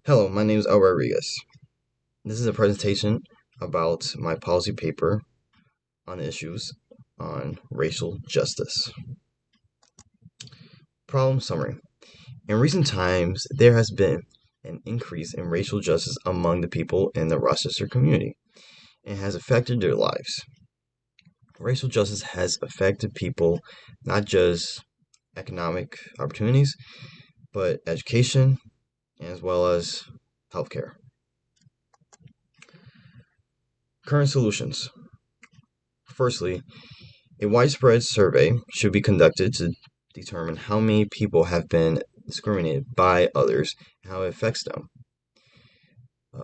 Hello, my name is El Rodriguez. This is a presentation about my policy paper on issues on racial justice. Problem summary. In recent times, there has been an increase in racial justice among the people in the Rochester community and has affected their lives. Racial justice has affected people not just economic opportunities, but education as well as healthcare. Current solutions. Firstly, a widespread survey should be conducted to determine how many people have been discriminated by others and how it affects them.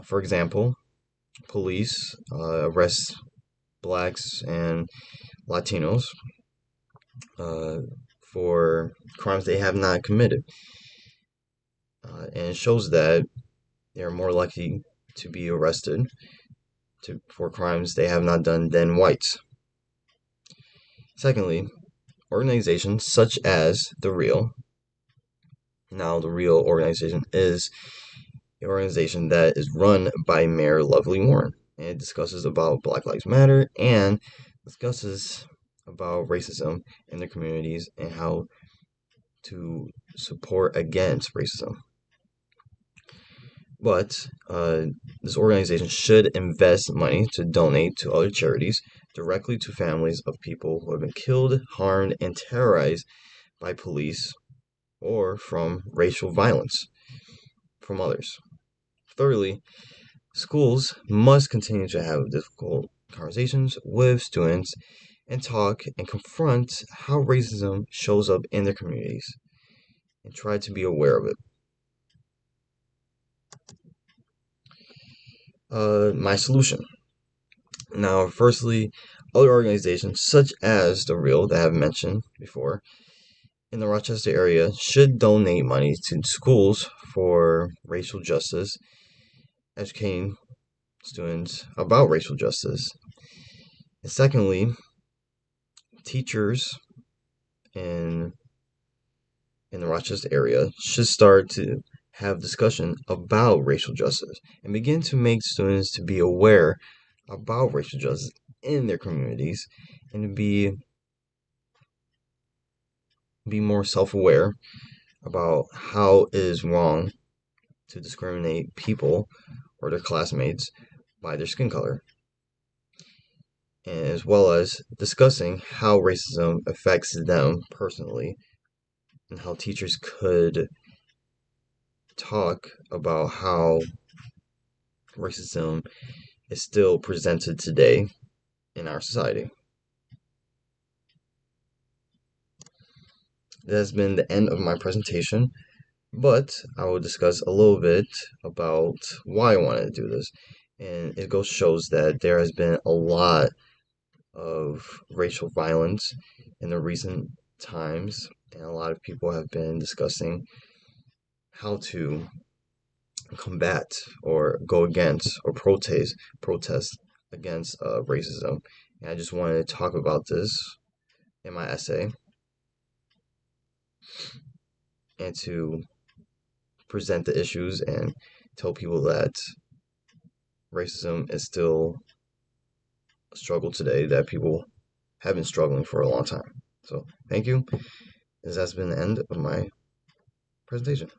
For example, police arrest blacks and Latinos uh, for crimes they have not committed. And it shows that they're more likely to be arrested for crimes they have not done than whites. Secondly, organizations such as The Real. Now, The Real organization is an organization that is run by Mayor Lovely Warren, and it discusses about Black Lives Matter and discusses about racism in their communities and how to support against racism. But this organization should invest money to donate to other charities directly to families of people who have been killed, harmed, and terrorized by police or from racial violence from others. Thirdly, schools must continue to have difficult conversations with students and talk and confront how racism shows up in their communities and try to be aware of it. My solution. Now, firstly, other organizations such as The Real that I've mentioned before in the Rochester area should donate money to schools for racial justice, educating students about racial justice. And secondly, teachers in the Rochester area should start to have discussion about racial justice and begin to make students to be aware about racial justice in their communities and to be more self-aware about how it is wrong to discriminate people or their classmates by their skin color, and as well as discussing how racism affects them personally and how teachers could talk about how racism is still presented today in our society. That has been the end of my presentation, but I will discuss a little bit about why I wanted to do this. And it goes shows that there has been a lot of racial violence in the recent times, and a lot of people have been discussing how to combat or go against or protest against racism. And I just wanted to talk about this in my essay and to present the issues and tell people that racism is still a struggle today that people have been struggling for a long time. So thank you. This has been the end of my presentation.